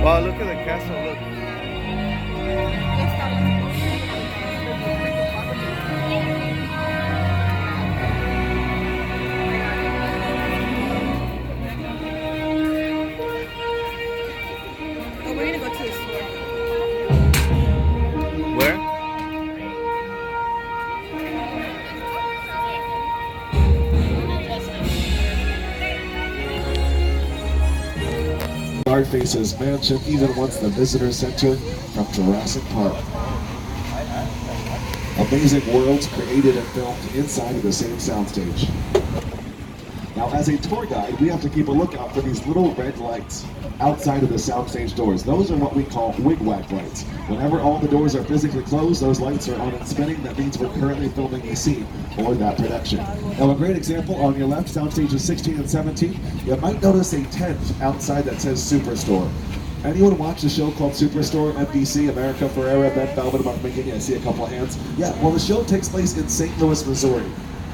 Wow, look at the castle, look. Oh, we're gonna go to the store. Where? Faces mansion even once the visitor center from Jurassic Park. Amazing worlds created and filmed inside of the same soundstage. Now, as a tour guide, we have to keep a lookout for these little red lights outside of the soundstage doors. Those are what we call wigwag lights. Whenever all the doors are physically closed, those lights are on and spinning. That means we're currently filming a scene or that production. Now, a great example on your left, soundstages 16 and 17, you might notice a tent outside that says Superstore. Anyone watch the show called Superstore, NBC, America Ferrera, Ben Feldman, Mark McGinney? I see a couple of hands. Yeah, well, the show takes place in St. Louis, Missouri.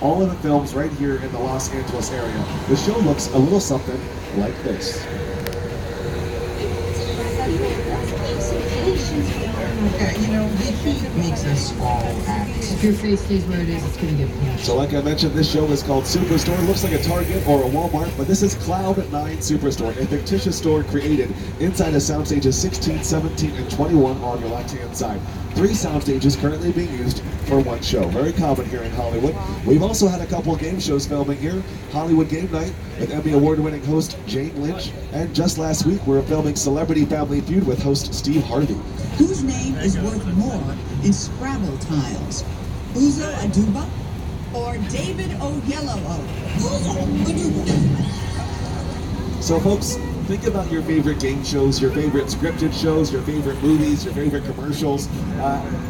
All of the films right here in the Los Angeles area. The show looks a little something like this. You know, the heat makes us all act. If your face stays where it is, it's going to get painful. So like I mentioned, this show is called Superstore. It looks like a Target or a Walmart, but this is Cloud 9 Superstore, a fictitious store created inside of soundstages 16, 17, and 21 on your left-hand side. 3 soundstages currently being used for one show. Very common here in Hollywood. We've also had a couple of game shows filming here. Hollywood Game Night with Emmy Award-winning host Jane Lynch. And just last week, we were filming Celebrity Family Feud with host Steve Harvey. Whose name is worth more in Scrabble tiles? Uzo Aduba or David Oyelowo? Uzo Aduba. So folks, think about your favorite game shows, your favorite scripted shows, your favorite movies, your favorite commercials.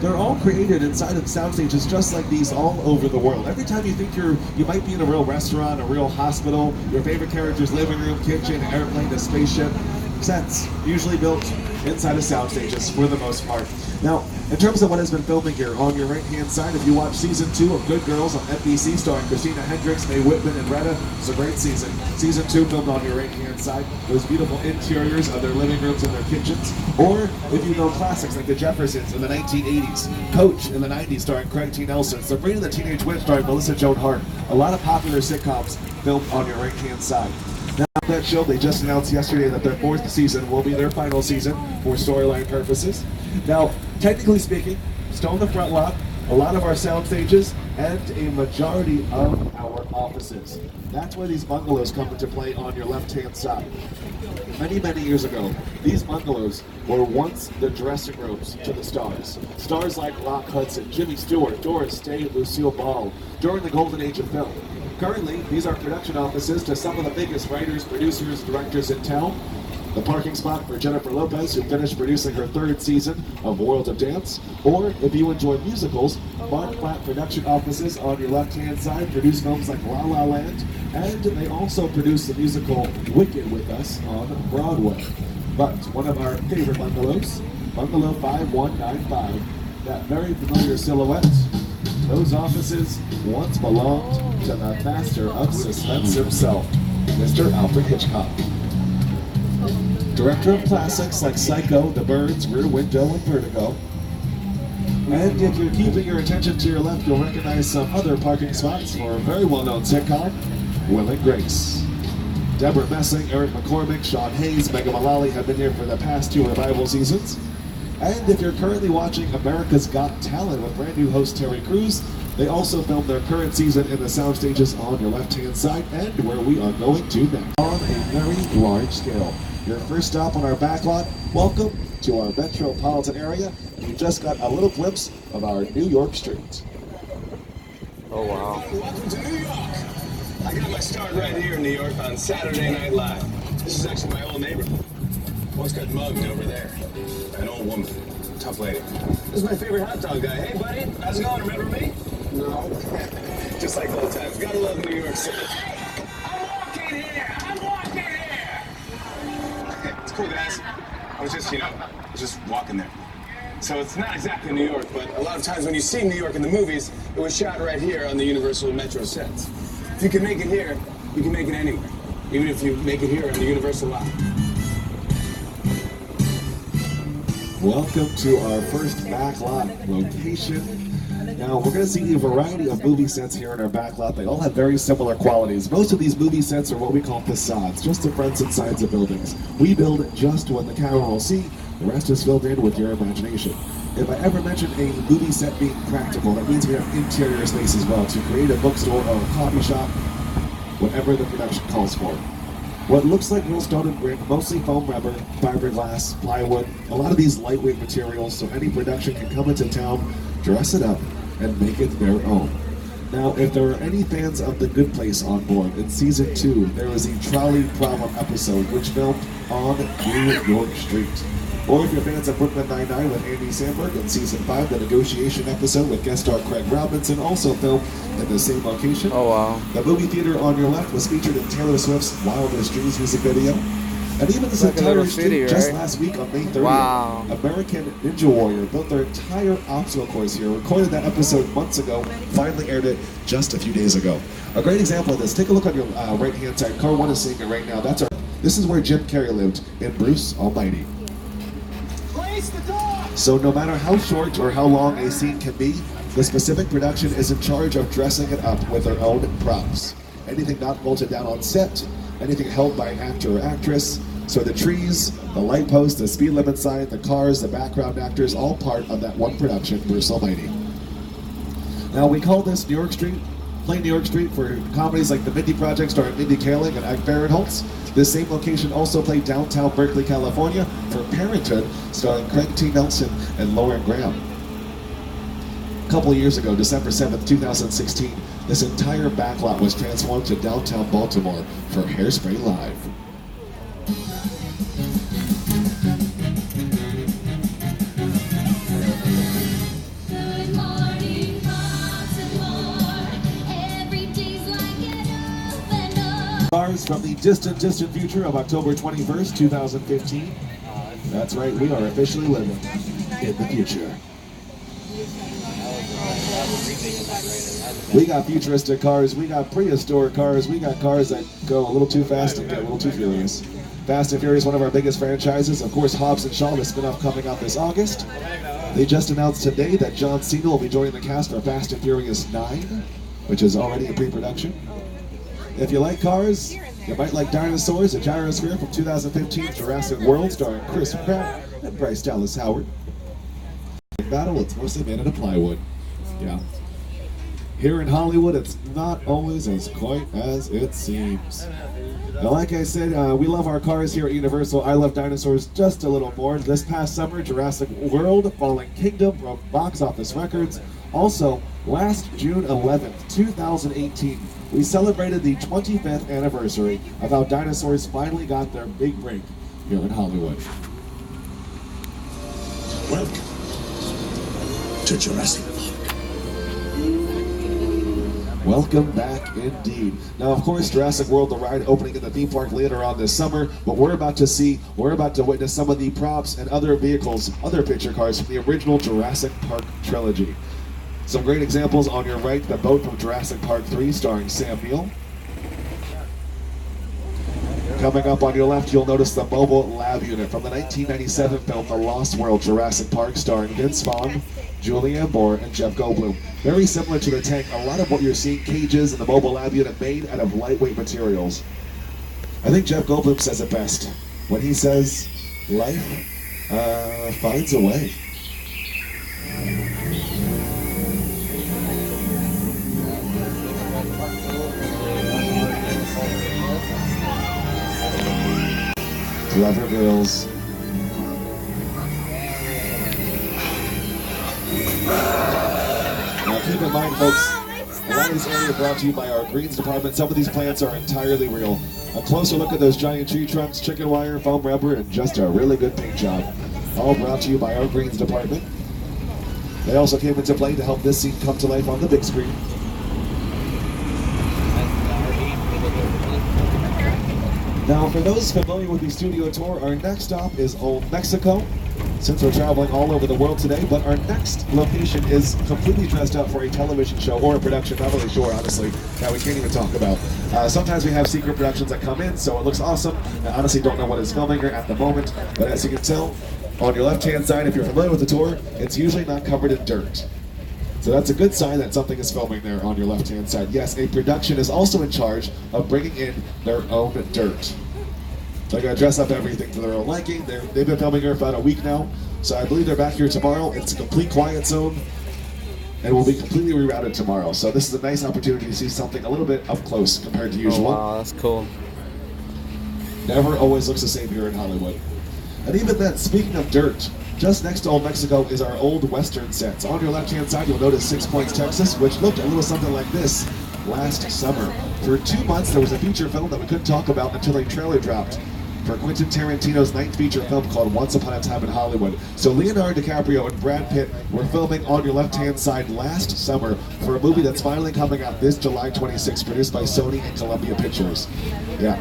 They're all created inside of soundstages just like these all over the world. Every time you think you might be in a real restaurant, a real hospital, your favorite character's living room, kitchen, airplane, a spaceship, sets usually built inside of soundstages for the most part. Now, in terms of what has been filming here, on your right-hand side, if you watch season 2 of Good Girls on NBC, starring Christina Hendricks, Mae Whitman, and Retta, it's a great season. Season 2 filmed on your right-hand side, those beautiful interiors of their living rooms and their kitchens. Or, if you know classics like The Jeffersons in the 1980s, Coach in the 90s starring Craig T. Nelson, Sabrina the Teenage Witch starring Melissa Joan Hart. A lot of popular sitcoms filmed on your right-hand side. Now, that show, they just announced yesterday that their 4th season will be their final season for storyline purposes. Now, technically speaking, still in the front lot, a lot of our sound stages, and a majority of our offices. That's where these bungalows come into play on your left-hand side. Many, many years ago, these bungalows were once the dressing rooms to the stars. Stars like Rock Hudson, Jimmy Stewart, Doris Day, Lucille Ball, during the golden age of film. Currently, these are production offices to some of the biggest writers, producers, directors in town. The parking spot for Jennifer Lopez, who finished producing her 3rd season of World of Dance. Or, if you enjoy musicals, Mark Platt production offices on your left-hand side produce films like La La Land, and they also produce the musical Wicked with us on Broadway. But one of our favorite bungalows, Bungalow 5195, that very familiar silhouette, those offices once belonged to the master of suspense himself, Mr. Alfred Hitchcock. Director of classics like Psycho, The Birds, Rear Window, and Vertigo. And if you're keeping your attention to your left, you'll recognize some other parking spots for a very well-known sitcom, Will and Grace. Deborah Messing, Eric McCormick, Sean Hayes, Megan Mullally have been here for the past 2 revival seasons. And if you're currently watching America's Got Talent with brand new host Terry Crews, they also filmed their current season in the sound stages on your left-hand side and where we are going to next. On a very large scale. Your first stop on our backlot, welcome to our metropolitan area. You just got a little glimpse of our New York street. Oh, wow. Welcome to New York. I got my start right here in New York on Saturday Night Live. This is actually my old neighborhood. Once got mugged over there. An old woman. Tough lady. This is my favorite hot dog guy. Hey, buddy. How's it going? Remember me? No. Just like old times. Gotta love New York City. I'm walking here. It's cool, guys. I was just walking there. So it's not exactly New York, but a lot of times when you see New York in the movies, it was shot right here on the Universal Metro sets. If you can make it here, you can make it anywhere. Even if you make it here on the Universal lot. Welcome to our first backlot location. Now, we're going to see a variety of movie sets here in our backlot. They all have very similar qualities. Most of these movie sets are what we call facades, just the fronts and sides of buildings. We build just what the camera will see. The rest is filled in with your imagination. If I ever mention a movie set being practical, that means we have interior space as well to create a bookstore or a coffee shop, whatever the production calls for. What looks like real stone and brick, mostly foam rubber, fiberglass, plywood, a lot of these lightweight materials so any production can come into town, dress it up, and make it their own. Now, if there are any fans of The Good Place on board, in season 2, there was a trolley problem episode which filmed on New York Street. Or if you're fans of Brooklyn Nine-Nine with Andy Samberg, in season 5, the negotiation episode with guest star Craig Robinson, also filmed in the same location. Oh wow. The movie theater on your left was featured in Taylor Swift's Wildest Dreams music video. And even this Like a entire little street, city, just right? last week on May 30th, Wow. American Ninja Warrior built their entire obstacle course here, recorded that episode months ago, finally aired it just a few days ago. A great example of this, take a look on your right-hand side. Car 1 is seeing it right now. This is where Jim Carrey lived in Bruce Almighty. So no matter how short or how long a scene can be, the specific production is in charge of dressing it up with their own props. Anything not bolted down on set, anything held by an actor or actress. So the trees, the light post, the speed limit sign, the cars, the background actors, all part of that one production, Bruce Almighty. Now we call this New York Street, Play New York Street for comedies like The Mindy Project starring Mindy Kaling and Ike Barinholtz. This same location also played downtown Berkeley, California for Parenthood starring Craig T. Nelson and Lauren Graham. A couple of years ago, December 7th, 2016, this entire backlot was transformed to downtown Baltimore for Hairspray Live. From the distant future of October 21st, 2015. That's right, we are officially living in the future. We got futuristic cars, we got prehistoric cars, we got cars that go a little too fast and get a little too furious. Fast and Furious, one of our biggest franchises. Of course, Hobbs & Shaw, the spin-off coming out this August. They just announced today that John Cena will be joining the cast for Fast and Furious 9, which is already in pre-production. If you like cars, you might like Dinosaurs, a gyrosphere from 2015's Jurassic World starring Chris Pratt and Bryce Dallas Howard. In battle, it's mostly made out of plywood. Yeah. Here in Hollywood, it's not always as quite as it seems. Now, like I said, we love our cars here at Universal. I love dinosaurs just a little more. This past summer, Jurassic World Fallen Kingdom broke box office records. Also, last June 11th, 2018, we celebrated the 25th anniversary of how dinosaurs finally got their big break here in Hollywood. Welcome to Jurassic Park. Welcome back indeed. Now, of course, Jurassic World, the ride opening in the theme park later on this summer, but we're about to witness some of the props and other vehicles, other picture cars from the original Jurassic Park trilogy. Some great examples on your right, the boat from Jurassic Park 3 starring Sam Neill. Coming up on your left, you'll notice the mobile lab unit from the 1997 film The Lost World Jurassic Park starring Vince Vaughn, Julianne Moore, and Jeff Goldblum. Very similar to the tank, a lot of what you're seeing, cages and the mobile lab unit made out of lightweight materials. I think Jeff Goldblum says it best when he says, life finds a way. Clever girls. Now keep in mind, folks, a lot of this area brought to you by our greens department. Some of these plants are entirely real. A closer look at those giant tree trunks, chicken wire, foam rubber, and just a really good paint job. All brought to you by our greens department. They also came into play to help this scene come to life on the big screen. Now, for those familiar with the studio tour, our next stop is Old Mexico. Since we're traveling all over the world today, but our next location is completely dressed up for a television show or a production, not really sure, honestly, that we can't even talk about. Sometimes we have secret productions that come in, so it looks awesome. I honestly don't know what is filming here at the moment, but as you can tell, On your left-hand side, if you're familiar with the tour, it's usually not covered in dirt. So that's a good sign that something is filming there on your left-hand side. Yes, a production is also in charge of bringing in their own dirt. They're going to dress up everything to their own liking. They've been filming here for about a week now, so I believe they're back here tomorrow. It's a complete quiet zone, and will be completely rerouted tomorrow. So this is a nice opportunity to see something a little bit up close compared to usual. Oh, wow, that's cool. Never always looks the same here in Hollywood. And even then, speaking of dirt, just next to Old Mexico is our old Western sets. On your left-hand side, you'll notice 6 Points, Texas, which looked a little something like this last summer. For 2 months, there was a feature film that we couldn't talk about until a trailer dropped for Quentin Tarantino's 9th feature film called Once Upon a Time in Hollywood. So Leonardo DiCaprio and Brad Pitt were filming On Your Left-Hand Side last summer for a movie that's finally coming out this July 26th, produced by Sony and Columbia Pictures. Yeah.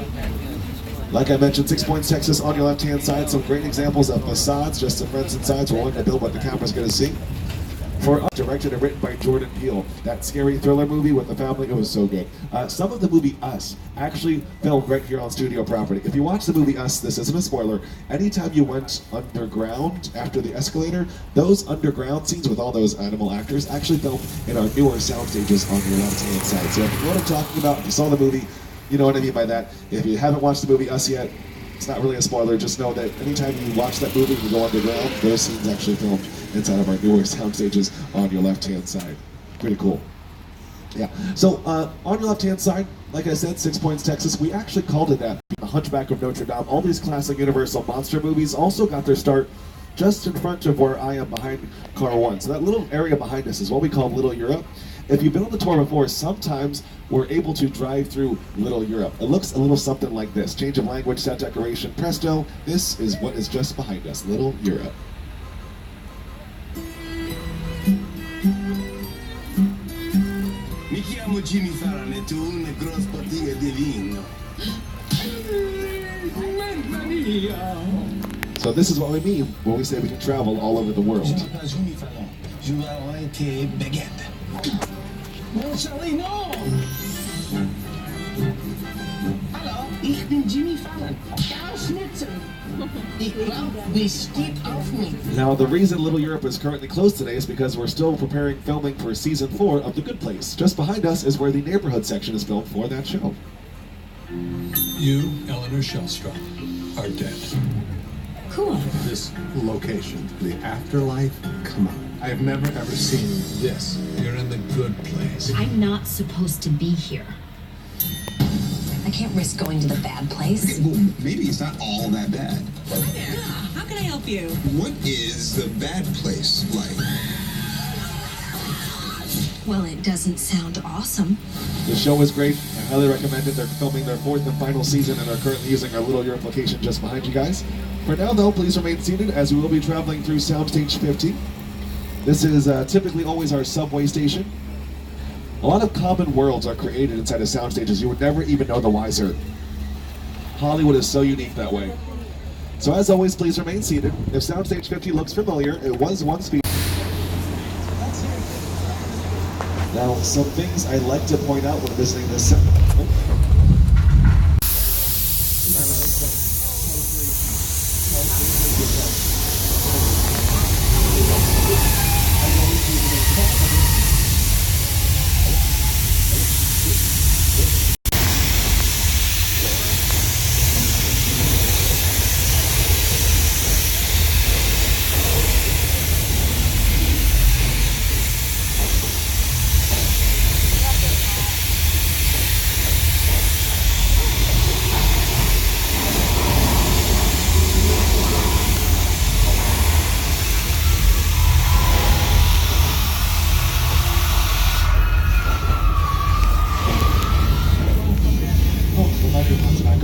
Like I mentioned, 6 Points, Texas, on your left-hand side, some great examples of facades, just some fronts and sides. We're wanting to build what the camera's going to see. For us, directed and written by Jordan Peele, that scary thriller movie with the family, it was so good. Some of the movie Us actually filmed right here on studio property. If you watch the movie Us, this isn't a spoiler, anytime you went underground after the escalator, those underground scenes with all those animal actors actually filmed in our newer sound stages on your left-hand side. So if you know what I'm talking about, if you saw the movie, you know what I mean by that. If you haven't watched the movie Us yet, it's not really a spoiler. Just know that anytime you watch that movie and you go underground, those scenes actually filmed inside of our newer sound stages on your left-hand side. Pretty cool. Yeah. So on your left-hand side, like I said, 6 Points, Texas. We actually called it that. The Hunchback of Notre Dame. All these classic Universal monster movies also got their start just in front of where I am behind Car 1. So that little area behind us is what we call Little Europe. If you've been on the tour before, sometimes we're able to drive through Little Europe. It looks a little something like this. Change of language, set decoration, presto. This is what is just behind us, Little Europe. Mi chiamo Jimmy Fallon e tu una grossa bottiglia di vino. So this is what we mean when we say we can travel all over the world. Je m'appelle Jimmy Fallon. Je vais avoir tes baguettes. Non, Charlie, no! Hallo, ich bin Jimmy Fallon. Karl Schnitzer. Ich glaub, die steht auf mich. Now, the reason Little Europe is currently closed today is because we're still preparing filming for season 4 of The Good Place. Just behind us is where the neighborhood section is filmed for that show. You, Eleanor Shellstrop, are dead. Cool. This location, the afterlife, come on. I have never ever seen this. You're in the good place. I'm not supposed to be here. I can't risk going to the bad place. Okay, well, maybe it's not all that bad. Hi there. How can I help you? What is the bad place like? Well, it doesn't sound awesome. The show is great. I highly recommend it. They're filming their 4th and final season and are currently using our Little Europe location just behind you guys. For now, though, please remain seated as we will be traveling through Soundstage 50. This is typically always our subway station. A lot of common worlds are created inside of sound stages. You would never even know the wiser. Hollywood is so unique that way. So as always, please remain seated. If Soundstage 50 looks familiar, it was once featured. Now, some things I like to point out when visiting this set.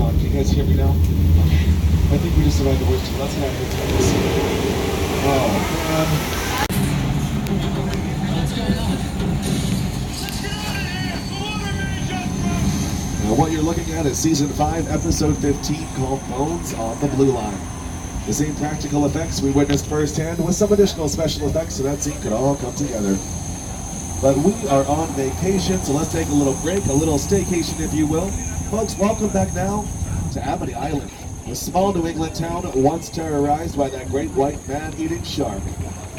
Can you guys hear me now? I think we just survived the worst. Let's get out of here. Oh, man. Now what you're looking at is Season 5, Episode 15, called Bones on the Blue Line. The same practical effects we witnessed firsthand with some additional special effects so that scene could all come together. But we are on vacation, so let's take a little break, a little staycation if you will. Folks, welcome back now to Amity Island. A small New England town once terrorized by that great white man-eating shark,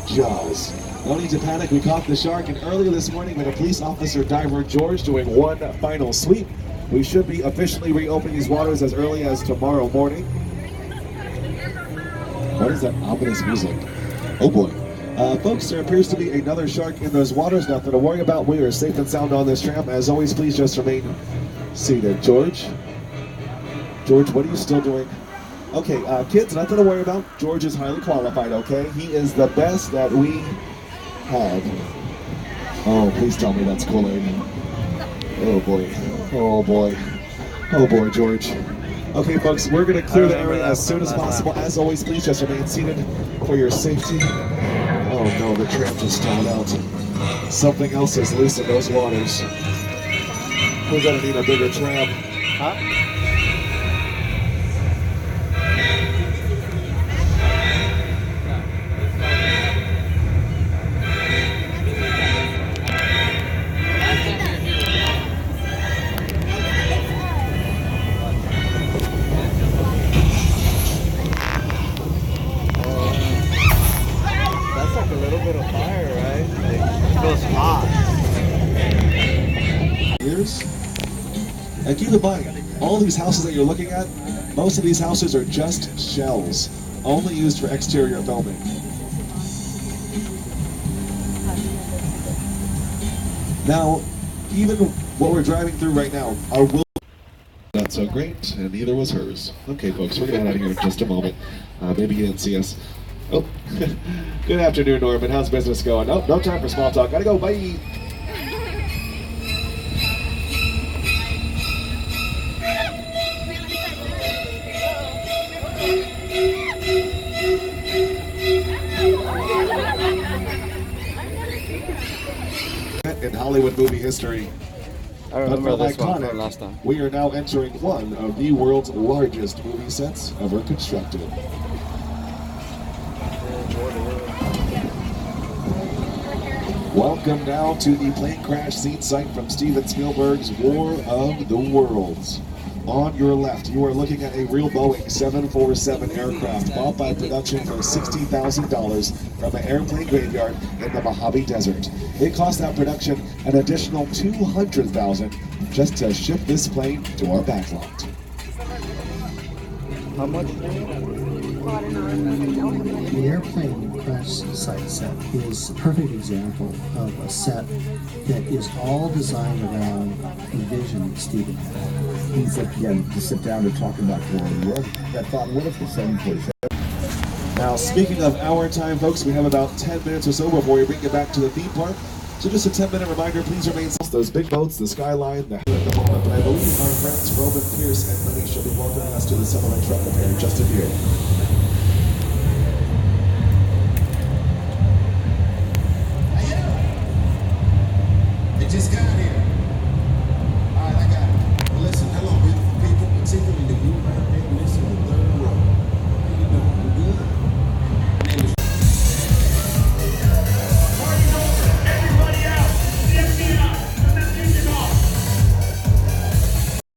Jaws. No need to panic, we caught the shark, and earlier this morning with a police officer diver George doing one final sweep. We should be officially reopening these waters as early as tomorrow morning. What is that ominous music? Oh boy. Folks, there appears to be another shark in those waters. Nothing to worry about. We are safe and sound on this tramp. As always, please just remain seated. George, what are you still doing? Okay, kids, nothing to worry about. George is highly qualified, okay? He is the best that we have. Oh, please tell me that's Kool-Aid. Oh boy. Oh boy. Oh boy, George. Okay, folks, we're going to clear the area as soon as possible. As always, please just remain seated for your safety. Oh no, the tramp just stalled out. Something else is loose in those waters. We're going to need a bigger tramp. Huh? A little bit of fire, right? It feels hot. Years. And keep in mind, all these houses that you're looking at, most of these houses are just shells, only used for exterior filming. Now, even what we're driving through right now, our will not so great, and neither was hers. Okay, folks, we're gonna head out of here in just a moment. Maybe you didn't see us. Oh, good afternoon, Norman. How's business going? Oh, no time for small talk. Gotta go. Bye. In Hollywood movie history. I remember But this one iconic, from last time. we are now entering one of the world's largest movie sets ever constructed. Welcome now to the plane crash scene site from Steven Spielberg's War of the Worlds. On your left, you are looking at a real Boeing 747 aircraft bought by production for $60,000 from an airplane graveyard in the Mojave Desert. It cost that production an additional $200,000 just to ship this plane to our backlot. How much? The airplane crash site set is a perfect example of a set that is all designed around the vision that Steven had. He's like, again, to sit down and talk about War of the World. That thought, what if the 747? Now, speaking of our time, folks, we have about 10 minutes or so before we bring it back to the theme park. So just a 10-minute reminder, please remain those big boats, the skyline, the moment. But I believe our friends Robin, Pierce, and Lenny shall be welcoming us to the settlement truck repair in just a few.